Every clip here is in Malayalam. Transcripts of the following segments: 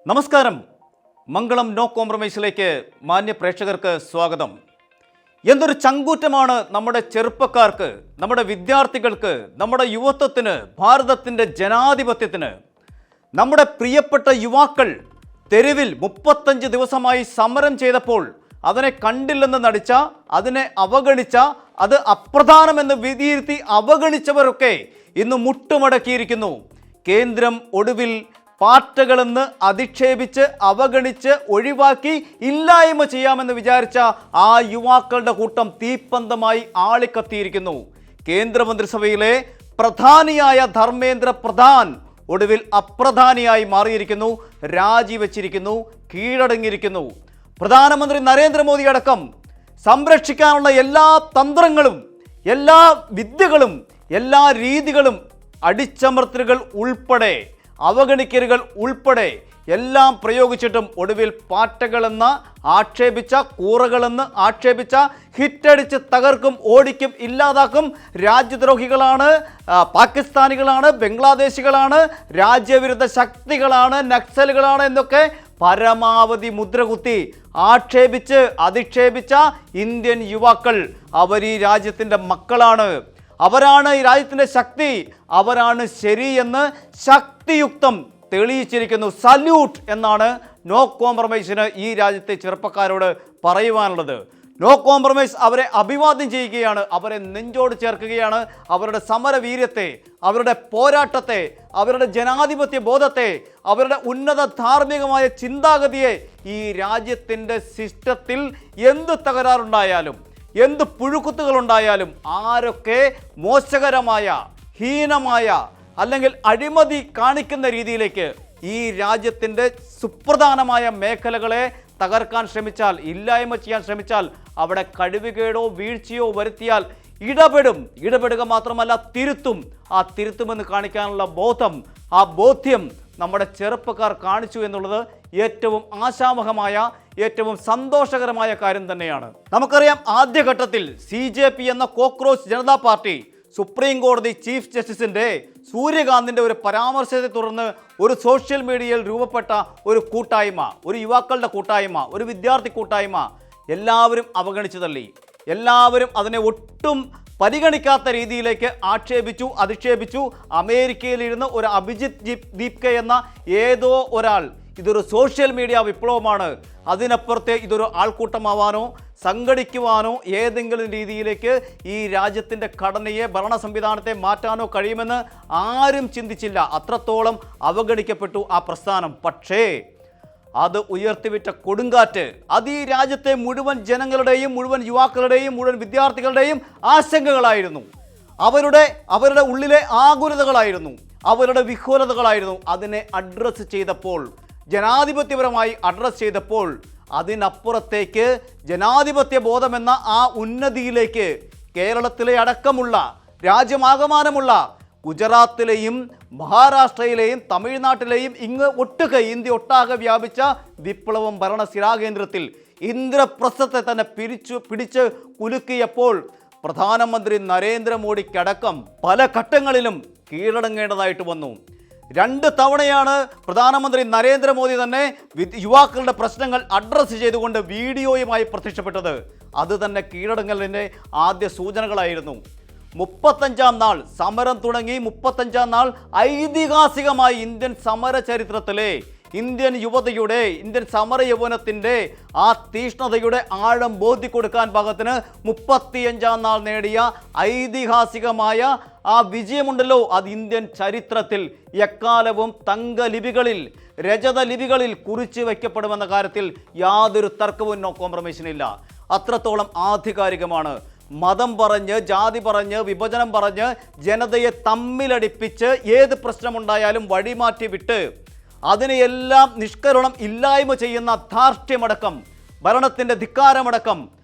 നമസ്കാരം. മംഗളം നോ കോംപ്രമൈസിലേക്ക് മാന്യ പ്രേക്ഷകർക്ക് സ്വാഗതം. എന്തൊരു ചങ്കൂറ്റമാണ് നമ്മുടെ ചെറുപ്പക്കാർക്ക്, നമ്മുടെ വിദ്യാർത്ഥികൾക്ക്, നമ്മുടെ യുവത്വത്തിന്, ഭാരതത്തിൻ്റെ ജനാധിപത്യത്തിന്. നമ്മുടെ പ്രിയപ്പെട്ട യുവാക്കൾ തെരുവിൽ 35 ദിവസമായി സമരം ചെയ്തപ്പോൾ അതിനെ കണ്ടില്ലെന്ന് നടിച്ച, അതിനെ അവഗണിച്ച, അത് അപ്രധാനമെന്ന് വിധിയിരുത്തി അവഗണിച്ചവരൊക്കെ ഇന്ന് മുട്ടുമടക്കിയിരിക്കുന്നു. കേന്ദ്രം ഒടുവിൽ പാറ്റകളെന്ന് അധിക്ഷേപിച്ച് അവഗണിച്ച് ഒഴിവാക്കി ഇല്ലായ്മ ചെയ്യാമെന്ന് വിചാരിച്ച ആ യുവാക്കളുടെ കൂട്ടം തീപ്പന്തമായി ആളിക്കത്തിയിരിക്കുന്നു. കേന്ദ്രമന്ത്രിസഭയിലെ പ്രധാനിയായ ധർമ്മേന്ദ്ര പ്രധാൻ ഒടുവിൽ അപ്രധാനിയായി മാറിയിരിക്കുന്നു, രാജിവെച്ചിരിക്കുന്നു, കീഴടങ്ങിയിരിക്കുന്നു. പ്രധാനമന്ത്രി നരേന്ദ്രമോദി അടക്കം സംരക്ഷിക്കാനുള്ള എല്ലാ തന്ത്രങ്ങളും, എല്ലാ വിദ്യകളും, എല്ലാ രീതികളും, അടിച്ചമർത്തലുകൾ ഉൾപ്പെടെ, അവഗണിക്കലുകൾ ഉൾപ്പെടെ എല്ലാം പ്രയോഗിച്ചിട്ടും ഒടുവിൽ പാറ്റകളെന്ന് ആക്ഷേപിച്ച, കൂറകളെന്ന് ആക്ഷേപിച്ച, ഹിറ്റടിച്ച് തകർക്കും, ഓടിക്കും, ഇല്ലാതാക്കും, രാജ്യദ്രോഹികളാണ്, പാകിസ്ഥാനികളാണ്, ബംഗ്ലാദേശികളാണ്, രാജ്യവിരുദ്ധ ശക്തികളാണ്, നക്സലുകളാണ് എന്നൊക്കെ പരമാവധി മുദ്രകുത്തി ആക്ഷേപിച്ച് അധിക്ഷേപിച്ച ഇന്ത്യൻ യുവാക്കൾ അവർ ഈ രാജ്യത്തിൻ്റെ മക്കളാണ്, അവരാണ് ഈ രാജ്യത്തിൻ്റെ ശക്തി, അവരാണ് ശരിയെന്ന് ശക്തിയുക്തം തെളിയിച്ചിരിക്കുന്നു. സല്യൂട്ട് എന്നാണ് നോ കോംപ്രമൈസിന് ഈ രാജ്യത്തെ ചെറുപ്പക്കാരോട് പറയുവാനുള്ളത്. നോ കോംപ്രമൈസ് അവരെ അഭിവാദ്യം ചെയ്യുകയാണ്, അവരെ നെഞ്ചോട് ചേർക്കുകയാണ്. അവരുടെ സമരവീര്യത്തെ, അവരുടെ പോരാട്ടത്തെ, അവരുടെ ജനാധിപത്യ ബോധത്തെ, അവരുടെ ഉന്നത ധാർമ്മികമായ ചിന്താഗതിയെ ഈ രാജ്യത്തിൻ്റെ സിസ്റ്റത്തിൽ എന്ത് തകരാറുണ്ടായാലും, എന്ത് പുഴുക്കുത്തുകളുണ്ടായാലും, ആരൊക്കെ മോശകരമായ, ഹീനമായ അല്ലെങ്കിൽ അഴിമതി കാണിക്കുന്ന രീതിയിലേക്ക് ഈ രാജ്യത്തിൻ്റെ സുപ്രധാനമായ മേഖലകളെ തകർക്കാൻ ശ്രമിച്ചാൽ, ഇല്ലായ്മ ചെയ്യാൻ ശ്രമിച്ചാൽ, അവിടെ കഴിവുകേടോ വീഴ്ചയോ വരുത്തിയാൽ ഇടപെടുക മാത്രമല്ല തിരുത്തും. ആ തിരുത്തുമെന്ന് കാണിക്കാനുള്ള ബോധം, ആ ബോധ്യം നമ്മുടെ ചെറുപ്പക്കാർ കാണിച്ചു എന്നുള്ളത് ഏറ്റവും ആശാവഹമായ, ഏറ്റവും സന്തോഷകരമായ കാര്യം തന്നെയാണ്. നമുക്കറിയാം, ആദ്യഘട്ടത്തിൽ CJP എന്ന കോക്രോച്ച് ജനതാ പാർട്ടി സുപ്രീം കോടതി ചീഫ് ജസ്റ്റിസിൻ്റെ സൂര്യകാന്തിൻ്റെ ഒരു പരാമർശത്തെ തുടർന്ന് ഒരു സോഷ്യൽ മീഡിയയിൽ രൂപപ്പെട്ട ഒരു കൂട്ടായ്മ, ഒരു യുവാക്കളുടെ കൂട്ടായ്മ, ഒരു വിദ്യാർത്ഥി കൂട്ടായ്മ എല്ലാവരും അവഗണിച്ചു തള്ളി. എല്ലാവരും അതിനെ ഒട്ടും പരിഗണിക്കാത്ത രീതിയിലേക്ക് ആക്ഷേപിച്ചു, അധിക്ഷേപിച്ചു. അമേരിക്കയിലിരുന്ന് ഒരു അഭിജിത്ത് ദീപ്കെ എന്ന ഏതോ ഒരാൾ ഇതൊരു സോഷ്യൽ മീഡിയ വിപ്ലവമാണ്, അതിനപ്പുറത്തെ ഇതൊരു ആൾക്കൂട്ടമാവാനോ സംഘടിക്കുവാനോ ഏതെങ്കിലും രീതിയിലേക്ക് ഈ രാജ്യത്തിൻ്റെ ഘടനയെ, ഭരണ സംവിധാനത്തെ മാറ്റാനോ കഴിയുമെന്ന് ആരും ചിന്തിച്ചില്ല. അത്രത്തോളം അവഗണിക്കപ്പെട്ടു ആ പ്രസ്ഥാനം. പക്ഷേ അത് ഉയർത്തിവിറ്റ കൊടുങ്കാറ്റ്, അത് ഈ രാജ്യത്തെ മുഴുവൻ ജനങ്ങളുടെയും, മുഴുവൻ യുവാക്കളുടെയും, മുഴുവൻ വിദ്യാർത്ഥികളുടെയും ആശങ്കകളായിരുന്നു. അവരുടെ ഉള്ളിലെ ആകുലതകളായിരുന്നു, അവരുടെ വിഹ്വലതകളായിരുന്നു. അതിനെ അഡ്രസ്സ് ചെയ്തപ്പോൾ, ജനാധിപത്യപരമായി അഡ്രസ്സ് ചെയ്തപ്പോൾ, അതിനപ്പുറത്തേക്ക് ജനാധിപത്യ ബോധമെന്ന ആ ഉന്നതിയിലേക്ക് കേരളത്തിലെ അടക്കമുള്ള, രാജ്യമാകമാനമുള്ള ഗുജറാത്തിലെയും മഹാരാഷ്ട്രയിലെയും തമിഴ്നാട്ടിലെയും ഇങ്ങ് ഒട്ടുക ഇന്ത്യ ഒട്ടാകെ വ്യാപിച്ച വിപ്ലവം ഭരണസിരാകേന്ദ്രത്തിൽ ഇന്ദ്രപ്രസ്ഥത്തെ തന്നെ പിടിച്ച് കുലുക്കിയപ്പോൾ പ്രധാനമന്ത്രി നരേന്ദ്രമോദിക്കടക്കം പല ഘട്ടങ്ങളിലും കീഴടങ്ങേണ്ടതായിട്ട് വന്നു. 2 തവണയാണ് പ്രധാനമന്ത്രി നരേന്ദ്രമോദി തന്നെ യുവാക്കളുടെ പ്രശ്നങ്ങൾ അഡ്രസ്സ് ചെയ്തുകൊണ്ട് വീഡിയോയുമായി പ്രത്യക്ഷപ്പെട്ടത്. അത് തന്നെ കീഴടങ്ങലിൻ്റെ ആദ്യ സൂചനകളായിരുന്നു. 35-ാം നാൾ സമരം തുടങ്ങി. 35-ാം നാൾ ഐതിഹാസികമായി ഇന്ത്യൻ സമര ചരിത്രത്തിലെ, ഇന്ത്യൻ യുവതയുടെ, ഇന്ത്യൻ സമര യൗവനത്തിൻ്റെ ആ തീഷ്ണതയുടെ ആഴം ബോധ്യക്കൊടുക്കാൻ പാകത്തിന് 35-ാം നാൾ നേടിയ ഐതിഹാസികമായ ആ വിജയമുണ്ടല്ലോ, അത് ഇന്ത്യൻ ചരിത്രത്തിൽ എക്കാലവും തങ്കലിപികളിൽ, രജത ലിപികളിൽ കുറിച്ചു വയ്ക്കപ്പെടുമെന്ന കാര്യത്തിൽ യാതൊരു തർക്കവും നോ കോംപ്രമൈസിനില്ല. അത്രത്തോളം ആധികാരികമാണ്. മതം പറഞ്ഞ്, ജാതി പറഞ്ഞ്, വിഭജനം പറഞ്ഞ് ജനതയെ തമ്മിലടിപ്പിച്ച് ഏത് പ്രശ്നമുണ്ടായാലും വഴിമാറ്റി വിട്ട് അതിനെയെല്ലാം നിഷ്കരുണം ഇല്ലായ്മ ചെയ്യുന്ന ധാർഷ്ട്യമടക്കം, ഭരണത്തിൻ്റെ ധിക്കാരമടക്കം,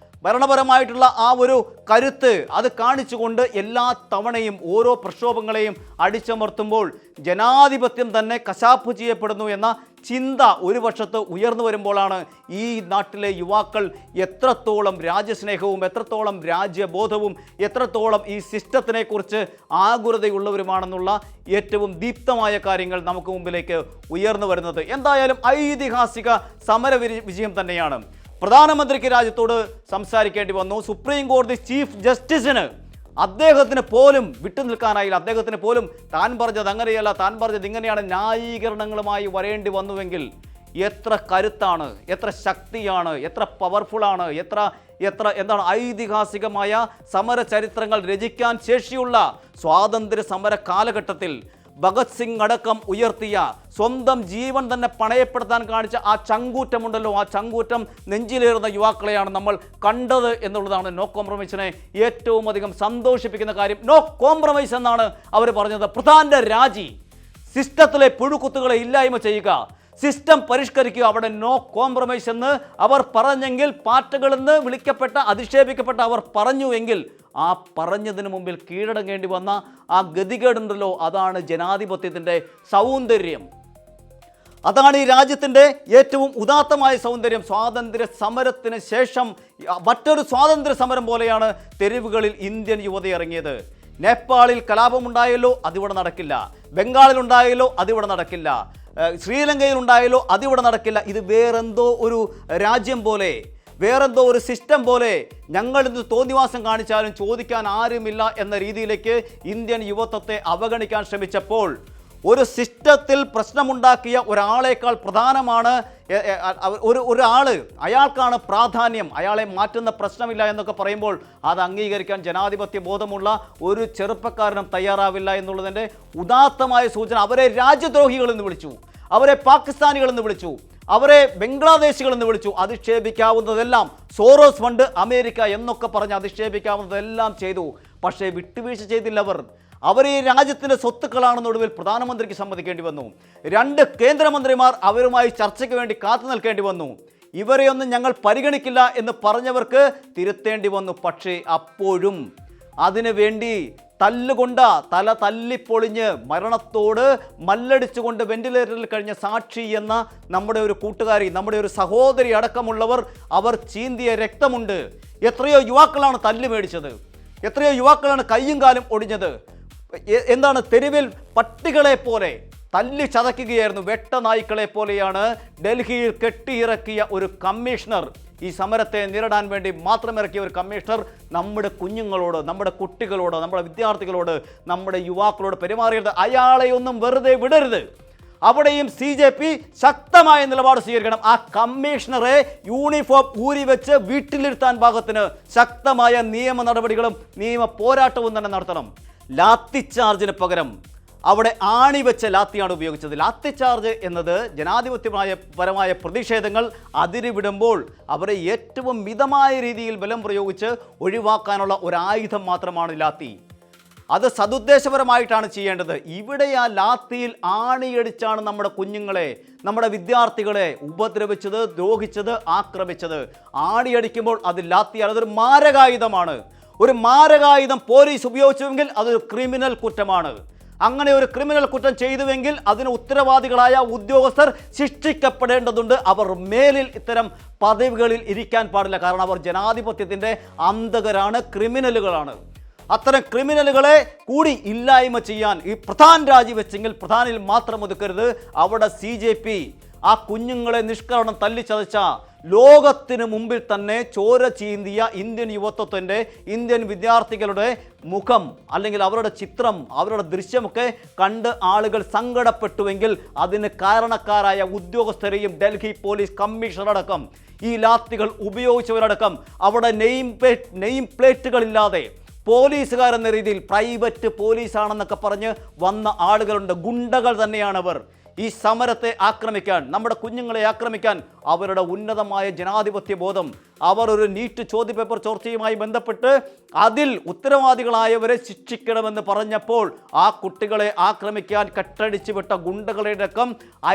ഭരണപരമായിട്ടുള്ള ആ ഒരു കരുത്ത് അത് കാണിച്ചുകൊണ്ട് എല്ലാ തവണയും ഓരോ പ്രക്ഷോഭങ്ങളെയും അടിച്ചമർത്തുമ്പോൾ ജനാധിപത്യം തന്നെ കശാപ്പ് ചെയ്യപ്പെടുന്നു എന്ന ചിന്ത ഒരു വശത്ത് ഉയർന്നു വരുമ്പോഴാണ് ഈ നാട്ടിലെ യുവാക്കൾ എത്രത്തോളം രാജ്യസ്നേഹവും എത്രത്തോളം രാജ്യബോധവും എത്രത്തോളം ഈ സിസ്റ്റത്തിനെക്കുറിച്ച് ആകുലതയുള്ളവരുമാണെന്നുള്ള ഏറ്റവും ദീപ്തമായ കാര്യങ്ങൾ നമുക്ക് മുമ്പിലേക്ക് ഉയർന്നു വരുന്നത്. എന്തായാലും ഐതിഹാസിക സമര വിജയം തന്നെയാണ്. പ്രധാനമന്ത്രിക്ക് രാജ്യത്തോട് സംസാരിക്കേണ്ടി വന്നു. സുപ്രീം കോടതി ചീഫ് ജസ്റ്റിസിന് അദ്ദേഹത്തിന് പോലും വിട്ടുനിൽക്കാനായില്ല. അദ്ദേഹത്തിന് പോലും താൻ പറഞ്ഞത് അങ്ങനെയല്ല, താൻ പറഞ്ഞത് ഇങ്ങനെയാണ് ന്യായീകരണങ്ങളുമായി വരേണ്ടി വന്നുവെങ്കിൽ എത്ര കരുത്താണ്, എത്ര ശക്തിയാണ്, എത്ര പവർഫുള്ളാണ്, എത്ര എന്താണ് ഐതിഹാസികമായ സമര ചരിത്രങ്ങൾ രചിക്കാൻ ശേഷിയുള്ള സ്വാതന്ത്ര്യ സമര കാലഘട്ടത്തിൽ ഭഗത് സിംഗ് അടക്കം ഉയർത്തിയ സ്വന്തം ജീവൻ തന്നെ പണയപ്പെടുത്താൻ കാണിച്ച ആ ചങ്കൂറ്റമുണ്ടല്ലോ, ആ ചങ്കൂറ്റം നെഞ്ചിലേറുന്ന യുവാക്കളെയാണ് നമ്മൾ കണ്ടത് എന്നുള്ളതാണ് നോ കോംപ്രമൈസിനെ ഏറ്റവും അധികം സന്തോഷിപ്പിക്കുന്ന കാര്യം. നോ കോംപ്രമൈസ് എന്നാണ് അവർ പറഞ്ഞത്. പ്രധാന്റെ രാജി, സിസ്റ്റത്തിലെ പുഴുക്കുത്തുകളെ ഇല്ലായ്മ ചെയ്യുക, സിസ്റ്റം പരിഷ്കരിക്കുക, അവിടെ നോ കോംപ്രമൈസ് എന്ന് അവർ പറഞ്ഞെങ്കിൽ, പാറ്റകളെന്ന് വിളിക്കപ്പെട്ട അധിക്ഷേപിക്കപ്പെട്ട അവർ പറഞ്ഞുവെങ്കിൽ ആ പറഞ്ഞതിന് മുമ്പിൽ കീഴടങ്ങേണ്ടി വന്ന ആ ഗതികേടുണ്ടല്ലോ, അതാണ് ജനാധിപത്യത്തിൻ്റെ സൗന്ദര്യം. അതാണ് ഈ രാജ്യത്തിൻ്റെ ഏറ്റവും ഉദാത്തമായ സൗന്ദര്യം. സ്വാതന്ത്ര്യ സമരത്തിന് ശേഷം മറ്റൊരു സ്വാതന്ത്ര്യ സമരം പോലെയാണ് തെരുവുകളിൽ ഇന്ത്യൻ യുവത ഇറങ്ങിയത്. നേപ്പാളിൽ കലാപമുണ്ടായല്ലോ, അതിവിടെ നടക്കില്ല. ബംഗാളിലുണ്ടായല്ലോ, അതിവിടെ നടക്കില്ല. ശ്രീലങ്കയിൽ ഉണ്ടായല്ലോ, അതിവിടെ നടക്കില്ല. ഇത് വേറെന്തോ ഒരു രാജ്യം പോലെ, വേറെന്തോ ഒരു സിസ്റ്റം പോലെ, ഞങ്ങളിന്ന് തോന്നിവാസം കാണിച്ചാലും ചോദിക്കാൻ ആരുമില്ല എന്ന രീതിയിലേക്ക് ഇന്ത്യൻ യുവത്വത്തെ അവഗണിക്കാൻ ശ്രമിച്ചപ്പോൾ ഒരു സിസ്റ്റത്തിൽ പ്രശ്നമുണ്ടാക്കിയ ഒരാളേക്കാൾ പ്രധാനമാണ് ഒരാൾ, അയാൾക്കാണ് പ്രാധാന്യം, അയാളെ മാറ്റുന്ന പ്രശ്നമില്ല എന്നൊക്കെ പറയുമ്പോൾ അത് അംഗീകരിക്കാൻ ജനാധിപത്യ ബോധമുള്ള ഒരു ചെറുപ്പക്കാരനും തയ്യാറാവില്ല എന്നുള്ളതിൻ്റെ ഉദാത്തമായ സൂചന. അവരെ രാജ്യദ്രോഹികളെന്ന് വിളിച്ചു, അവരെ പാകിസ്ഥാനികളെന്ന് വിളിച്ചു, അവരെ ബംഗ്ലാദേശികളെന്ന് വിളിച്ചു. അധിക്ഷേപിക്കാവുന്നതെല്ലാം സോറോസ് ഫണ്ട്, അമേരിക്ക എന്നൊക്കെ പറഞ്ഞ് അധിക്ഷേപിക്കാവുന്നതെല്ലാം ചെയ്തു. പക്ഷേ വിട്ടുവീഴ്ച ചെയ്തില്ല അവർ ഈ രാജ്യത്തിൻ്റെ സ്വത്തുക്കളാണെന്ന് ഒടുവിൽ പ്രധാനമന്ത്രിക്ക് സമ്മതിക്കേണ്ടി വന്നു. 2 കേന്ദ്രമന്ത്രിമാർ അവരുമായി ചർച്ചയ്ക്ക് വേണ്ടി കാത്തു നിൽക്കേണ്ടി വന്നു. ഇവരെയൊന്നും ഞങ്ങൾ പരിഗണിക്കില്ല എന്ന് പറഞ്ഞവർക്ക് തിരുത്തേണ്ടി വന്നു. പക്ഷേ അപ്പോഴും അതിനു വേണ്ടി തല്ലുകൊണ്ട, തല തല്ലിപ്പൊളിഞ്ഞ് മരണത്തോട് മല്ലടിച്ചുകൊണ്ട് വെന്റിലേറ്ററിൽ കഴിഞ്ഞ സാക്ഷി എന്ന നമ്മുടെ ഒരു കൂട്ടുകാരി, നമ്മുടെ ഒരു സഹോദരി അടക്കമുള്ളവർ, അവർ ചീന്തിയ രക്തമുണ്ട്. എത്രയോ യുവാക്കളാണ് തല്ല് മേടിച്ചത്, എത്രയോ യുവാക്കളാണ് കയ്യും കാലും ഒടിഞ്ഞത്. എന്താണ്, തെരുവിൽ പട്ടികളെ പോലെ തല്ലി ചതയ്ക്കുകയായിരുന്നു, വെട്ടനായ്ക്കളെ പോലെയാണ് ഡൽഹിയിൽ കെട്ടിയിറക്കിയ ഒരു കമ്മീഷണർ, ഈ സമരത്തെ നേരിടാൻ വേണ്ടി മാത്രം ഇറക്കിയ ഒരു കമ്മീഷണർ നമ്മുടെ കുഞ്ഞുങ്ങളോട്, നമ്മുടെ കുട്ടികളോട്, നമ്മുടെ വിദ്യാർത്ഥികളോട്, നമ്മുടെ യുവാക്കളോട് പെരുമാറിയത്. അയാളെയൊന്നും വെറുതെ വിടരുത്. അവിടെയും CJP ശക്തമായ നിലപാട് സ്വീകരിക്കണം. ആ കമ്മീഷണറെ യൂണിഫോം ഊരി വെച്ച് വീട്ടിലിരുത്താൻ പാകത്തിന് ശക്തമായ നിയമ നടപടികളും നിയമ പോരാട്ടവും തന്നെ നടത്തണം. ലാത്തി ചാർജിന് പകരം അവിടെ ആണി വെച്ച ലാത്തിയാണ് ഉപയോഗിച്ചത്. ലാത്തി ചാർജ് എന്നത് ജനാധിപത്യപരമായ പ്രതിഷേധങ്ങൾ അതിരുവിടുമ്പോൾ അവരെ ഏറ്റവും മിതമായ രീതിയിൽ ബലം പ്രയോഗിച്ച് ഒഴിവാക്കാനുള്ള ഒരായുധം മാത്രമാണ് ലാത്തി. അത് സതുദ്ദേശപരമായിട്ടാണ് ചെയ്യേണ്ടത്. ഇവിടെ ആ ലാത്തിയിൽ ആണിയടിച്ചാണ് നമ്മുടെ കുഞ്ഞുങ്ങളെ, നമ്മുടെ വിദ്യാർത്ഥികളെ ഉപദ്രവിച്ചത്, ദ്രോഹിച്ചത്, ആക്രമിച്ചത്. ആണിയടിക്കുമ്പോൾ അത് ലാത്തിയാണ്, അതൊരു മാരകായുധമാണ്. ഒരു മാരകായുധം പോലീസ് ഉപയോഗിച്ചുവെങ്കിൽ അതൊരു ക്രിമിനൽ കുറ്റമാണ്. അങ്ങനെ ഒരു ക്രിമിനൽ കുറ്റം ചെയ്തുവെങ്കിൽ അതിന് ഉത്തരവാദികളായ ഉദ്യോഗസ്ഥർ ശിക്ഷിക്കപ്പെടേണ്ടതുണ്ട്. അവർ മേലിൽ ഇത്തരം പദവികളിൽ ഇരിക്കാൻ പാടില്ല. കാരണം അവർ ജനാധിപത്യത്തിൻ്റെ അന്തകരാണ്, ക്രിമിനലുകളാണ്. അത്തരം ക്രിമിനലുകളെ കൂടി ഇല്ലായ്മ ചെയ്യാൻ ഈ പ്രധാൻ രാജിവെച്ചെങ്കിൽ പ്രധാനിൽ മാത്രം ഒതുക്കരുത്. അവിടെ CJP ആ കുഞ്ഞുങ്ങളെ നിഷ്കരണം തല്ലിച്ചതച്ച, ലോകത്തിന് മുമ്പിൽ തന്നെ ചോര ചീന്തിയ ഇന്ത്യൻ യുവത്വത്തിൻ്റെ, ഇന്ത്യൻ വിദ്യാർത്ഥികളുടെ മുഖം അല്ലെങ്കിൽ അവരുടെ ചിത്രം, അവരുടെ ദൃശ്യമൊക്കെ കണ്ട് ആളുകൾ സങ്കടപ്പെട്ടുവെങ്കിൽ അതിന് കാരണക്കാരായ ഉദ്യോഗസ്ഥരെയും ഡൽഹി പോലീസ് കമ്മീഷണർ അടക്കം, ഈ ലാത്തികൾ ഉപയോഗിച്ചവരടക്കം, അവിടെ നെയിം പ്ലേറ്റുകളില്ലാതെ പോലീസുകാരെന്ന രീതിയിൽ പ്രൈവറ്റ് പോലീസാണെന്നൊക്കെ പറഞ്ഞ് വന്ന ആളുകളുണ്ട്. ഗുണ്ടകൾ തന്നെയാണവർ. ഈ സമരത്തെ ആക്രമിക്കാൻ, നമ്മുടെ കുഞ്ഞുങ്ങളെ ആക്രമിക്കാൻ അവരുടെ ഉന്നതമായ ജനാധിപത്യ ബോധം. അവർ ഒരു നീറ്റ് ചോദ്യപേപ്പർ ചോർച്ചയുമായി ബന്ധപ്പെട്ട് അതിൽ ഉത്തരവാദികളായവരെ ശിക്ഷിക്കണമെന്ന് പറഞ്ഞപ്പോൾ ആ കുട്ടികളെ ആക്രമിക്കാൻ കെട്ടടിച്ചു വിട്ട ഗുണ്ടകളുടെ അടക്കം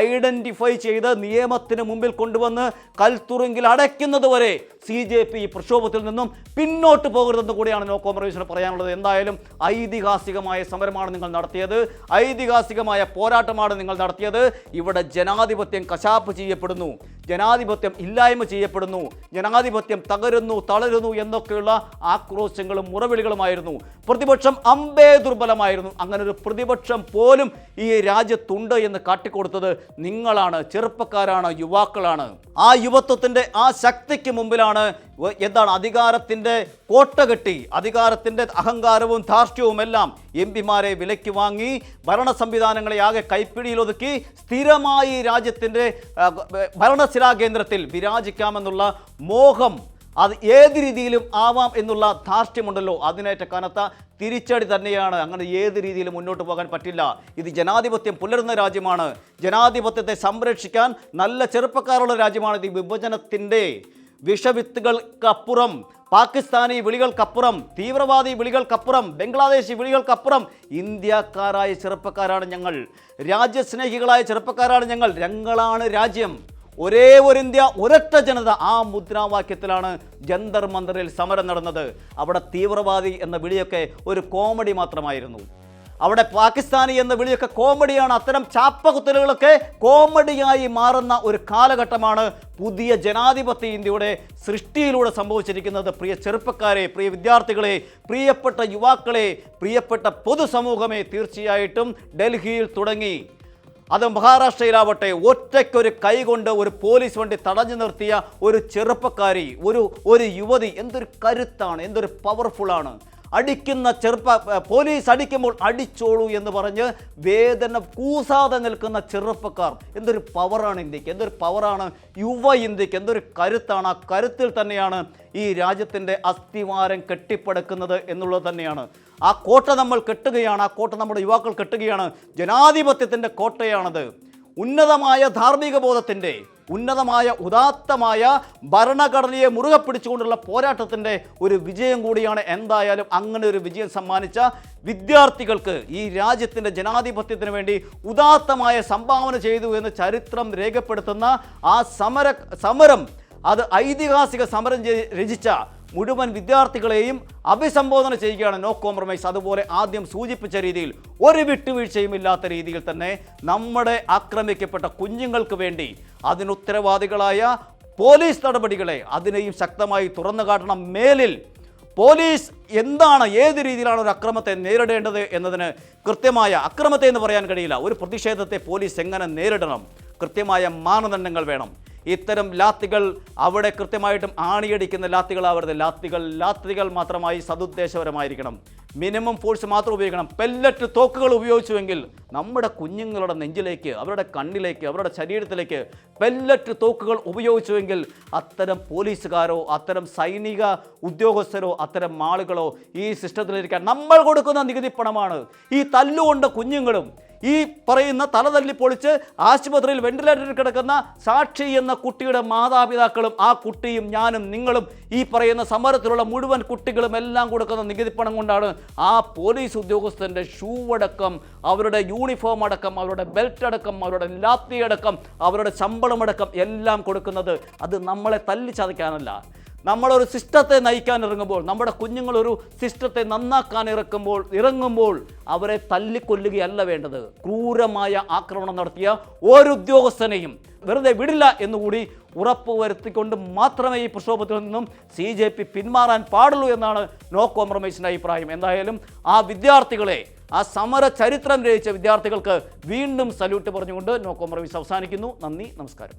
ഐഡന്റിഫൈ ചെയ്ത് നിയമത്തിന് മുമ്പിൽ കൊണ്ടുവന്ന് കൽത്തുറുങ്കിൽ അടയ്ക്കുന്നതുവരെ CJP ഈ പ്രക്ഷോഭത്തിൽ നിന്നും പിന്നോട്ട് പോകരുതെന്ന് കൂടിയാണ് നോ കോംപ്രമൈസിന് പറയാനുള്ളത്. എന്തായാലും ഐതിഹാസികമായ സമരമാണ് നിങ്ങൾ നടത്തിയത്, ഐതിഹാസികമായ പോരാട്ടമാണ് നിങ്ങൾ നടത്തിയത്. ഇവിടെ ജനാധിപത്യം കശാപ്പ് ചെയ്യപ്പെടുന്നു, ജനാധിപത്യം ഇല്ലായ്മ ചെയ്യപ്പെടുന്നു, ജനാധിപത്യം തകരുന്നു, തളരുന്നു എന്നൊക്കെയുള്ള ആക്രോശങ്ങളും മുറവിളികളുമായിരുന്നു. പ്രതിപക്ഷം അമ്പേ ദുർബലമായിരുന്നു. അങ്ങനെ ഒരു പ്രതിപക്ഷം പോലും ഈ രാജ്യത്തുണ്ട് എന്ന് കാട്ടിക്കൊടുത്തത് നിങ്ങളാണ്, ചെറുപ്പക്കാരാണ്, യുവാക്കളാണ്. ആ യുവത്വത്തിൻ്റെ ആ ശക്തിക്ക് മുമ്പിലാണ് എന്താണ് അധികാരത്തിൻ്റെ കോട്ട കെട്ടി, അധികാരത്തിൻ്റെ അഹങ്കാരവും ധാർഷ്ട്യവും എല്ലാം MP-മാരെ വിലയ്ക്ക് വാങ്ങി ഭരണ സംവിധാനങ്ങളെ ആകെ കൈപ്പിടിയിലൊതുക്കി സ്ഥിരമായി രാജ്യത്തിൻ്റെ ഭരണശിലാ കേന്ദ്രത്തിൽ വിരാജിക്കാമെന്നുള്ള മോഹം, അത് ഏത് രീതിയിലും ആവാം എന്നുള്ള ധാർഷ്ട്യമുണ്ടല്ലോ, അതിനേറ്റ കനത്ത തിരിച്ചടി തന്നെയാണ്. അങ്ങനെ ഏത് രീതിയിലും മുന്നോട്ട് പോകാൻ പറ്റില്ല. ഇത് ജനാധിപത്യം പുലരുന്ന രാജ്യമാണ്. ജനാധിപത്യത്തെ സംരക്ഷിക്കാൻ നല്ല ചെറുപ്പക്കാരുള്ള രാജ്യമാണ്. ഇത് വിഭജനത്തിൻ്റെ വിഷവിത്തുകൾക്കപ്പുറം, പാകിസ്ഥാനി വിളികൾക്കപ്പുറം, തീവ്രവാദി വിളികൾക്കപ്പുറം, ബംഗ്ലാദേശി വിളികൾക്കപ്പുറം ഇന്ത്യക്കാരായ ചെറുപ്പക്കാരാണ് ഞങ്ങൾ, രാജ്യസ്നേഹികളായ ചെറുപ്പക്കാരാണ് ഞങ്ങൾ. ഞങ്ങളാണ് രാജ്യം, ഒരേ ഒരു ഇന്ത്യ, ഒരൊറ്റ ജനത. ആ മുദ്രാവാക്യത്തിലാണ് ജന്തർ മന്ദറിൽ സമരം നടന്നത്. അവിടെ തീവ്രവാദി എന്ന വിളിയൊക്കെ ഒരു കോമഡി മാത്രമായിരുന്നു. അവിടെ പാകിസ്ഥാനി എന്ന വിളിയൊക്കെ കോമഡിയാണ്. അത്തരം ചാപ്പകുത്തലുകളൊക്കെ കോമഡിയായി മാറുന്ന ഒരു കാലഘട്ടമാണ് പുതിയ ജനാധിപത്യ ഇന്ത്യയുടെ സൃഷ്ടിയിലൂടെ സംഭവിച്ചിരിക്കുന്നത്. പ്രിയ ചെറുപ്പക്കാരെ, പ്രിയ വിദ്യാർത്ഥികളെ, പ്രിയപ്പെട്ട യുവാക്കളെ, പ്രിയപ്പെട്ട പൊതുസമൂഹമെ, തീർച്ചയായിട്ടും ഡൽഹിയിൽ തുടങ്ങി, അത് മഹാരാഷ്ട്രയിലാവട്ടെ, ഒറ്റയ്ക്കൊരു കൈകൊണ്ട് ഒരു പോലീസ് വണ്ടി തടഞ്ഞു നിർത്തിയ ഒരു ചെറുപ്പക്കാരി, ഒരു യുവതി, എന്തൊരു കരുത്താണ്, എന്തൊരു പവർഫുള്ളാണ്. അടിക്കുന്ന പോലീസ് അടിക്കുമ്പോൾ അടിച്ചോളൂ എന്ന് പറഞ്ഞ് വേദന കൂസാതെ നിൽക്കുന്ന ചെറുപ്പക്കാർ, എന്തൊരു പവറാണ് ഇന്ത്യക്ക്, എന്തൊരു പവറാണ് യുവ ഇന്ത്യക്ക്, എന്തൊരു കരുത്താണ്. ആ കരുത്തിൽ തന്നെയാണ് ഈ രാജ്യത്തിൻ്റെ അസ്ഥിവാരം കെട്ടിപ്പടുക്കുന്നത് എന്നുള്ളത് തന്നെയാണ്. ആ കോട്ട നമ്മൾ കെട്ടുകയാണ്, ആ കോട്ട നമ്മുടെ യുവാക്കൾ കെട്ടുകയാണ്. ജനാധിപത്യത്തിൻ്റെ കോട്ടയാണത്. ഉന്നതമായ ധാർമ്മിക ബോധത്തിൻ്റെ, ഉന്നതമായ ഉദാത്തമായ ഭരണഘടനയെ മുറുകെ പിടിച്ചുകൊണ്ടുള്ള പോരാട്ടത്തിൻ്റെ ഒരു വിജയം കൂടിയാണ്. എന്തായാലും അങ്ങനെ ഒരു വിജയം സമ്മാനിച്ച വിദ്യാർത്ഥികൾക്ക്, ഈ രാജ്യത്തിൻ്റെ ജനാധിപത്യത്തിന് വേണ്ടി ഉദാത്തമായ സംഭാവന ചെയ്തു എന്ന് ചരിത്രം രേഖപ്പെടുത്തുന്ന ആ സമരം, അത് ഐതിഹാസിക സമരം രചിച്ച മുഴുവൻ വിദ്യാർത്ഥികളെയും അഭിസംബോധന ചെയ്യുകയാണ് നോ കോംപ്രമൈസ്. അതുപോലെ ആദ്യം സൂചിപ്പിച്ച രീതിയിൽ ഒരു വിട്ടുവീഴ്ചയും ഇല്ലാത്ത രീതിയിൽ തന്നെ നമ്മുടെ ആക്രമിക്കപ്പെട്ട കുഞ്ഞുങ്ങൾക്ക് വേണ്ടി അതിനുത്തരവാദികളായ പോലീസ് നടപടികളെ അതിനെയും ശക്തമായി തുറന്നു കാട്ടണം. മേലിൽ പോലീസ് എന്താണ്, ഏത് രീതിയിലാണ് ഒരു അക്രമത്തെ നേരിടേണ്ടത് എന്നതിന് കൃത്യമായ, അക്രമത്തെ എന്ന് പറയാൻ കഴിയില്ല, ഒരു പ്രതിഷേധത്തെ പോലീസ് എങ്ങനെ നേരിടണം, കൃത്യമായ മാനദണ്ഡങ്ങൾ വേണം. ഇത്തരം ലാത്തികൾ അവിടെ കൃത്യമായിട്ടും ആണിയടിക്കുന്ന ലാത്തികളാവരുത്. ലാത്തികൾ മാത്രമായി സതുദ്ദേശപരമായിരിക്കണം. മിനിമം ഫോഴ്സ് മാത്രം ഉപയോഗിക്കണം. പെല്ലറ്റ് തോക്കുകൾ ഉപയോഗിച്ചുവെങ്കിൽ നമ്മുടെ കുഞ്ഞുങ്ങളുടെ നെഞ്ചിലേക്ക്, അവരുടെ കണ്ണിലേക്ക്, അവരുടെ ശരീരത്തിലേക്ക് പെല്ലറ്റ് തോക്കുകൾ ഉപയോഗിച്ചുവെങ്കിൽ അത്തരം പോലീസുകാരോ അത്തരം സൈനിക ഉദ്യോഗസ്ഥരോ അത്തരം ആളുകളോ ഈ സിസ്റ്റത്തിലിരിക്കാൻ നമ്മൾ കൊടുക്കുന്ന നികുതി പണമാണ്. ഈ തല്ലുകൊണ്ട കുഞ്ഞുങ്ങളും ഈ പറയുന്ന തലതല്ലി പൊളിച്ച് ആശുപത്രിയിൽ വെന്റിലേറ്ററിൽ കിടക്കുന്ന സാക്ഷി എന്ന കുട്ടിയുടെ മാതാപിതാക്കളും ആ കുട്ടിയും ഞാനും നിങ്ങളും ഈ പറയുന്ന സമരത്തിലുള്ള മുഴുവൻ കുട്ടികളും എല്ലാം കൊടുക്കുന്ന നികുതിപ്പണം കൊണ്ടാണ് ആ പോലീസ് ഉദ്യോഗസ്ഥൻ്റെ ഷൂ അടക്കം, അവരുടെ യൂണിഫോം അടക്കം, അവരുടെ ബെൽറ്റ് അടക്കം, അവരുടെ ലാത്തി അടക്കം, അവരുടെ ശമ്പളമടക്കം എല്ലാം കൊടുക്കുന്നത്. അത് നമ്മളെ തല്ലിച്ചതയ്ക്കാനല്ല, നമ്മളൊരു സിസ്റ്റത്തെ നയിക്കാൻ ഇറങ്ങുമ്പോൾ, നമ്മുടെ കുഞ്ഞുങ്ങളൊരു സിസ്റ്റത്തെ നന്നാക്കാൻ ഇറങ്ങുമ്പോൾ അവരെ തല്ലിക്കൊല്ലുകയല്ല വേണ്ടത്. ക്രൂരമായ ആക്രമണം നടത്തിയ ഒരു ഉദ്യോഗസ്ഥനെയും വെറുതെ വിടില്ല എന്നുകൂടി ഉറപ്പുവരുത്തിക്കൊണ്ട് മാത്രമേ ഈ പ്രക്ഷോഭത്തിൽ നിന്നും CJP പിന്മാറാൻ പാടുള്ളൂ എന്നാണ് നോ കോംപ്രമൈസിൻ്റെ അഭിപ്രായം. എന്തായാലും ആ വിദ്യാർത്ഥികളെ, ആ സമര ചരിത്രം രചിച്ച വിദ്യാർത്ഥികൾക്ക് വീണ്ടും സല്യൂട്ട് പറഞ്ഞുകൊണ്ട് നോ കോംപ്രമൈസ് അവസാനിക്കുന്നു. നന്ദി, നമസ്കാരം.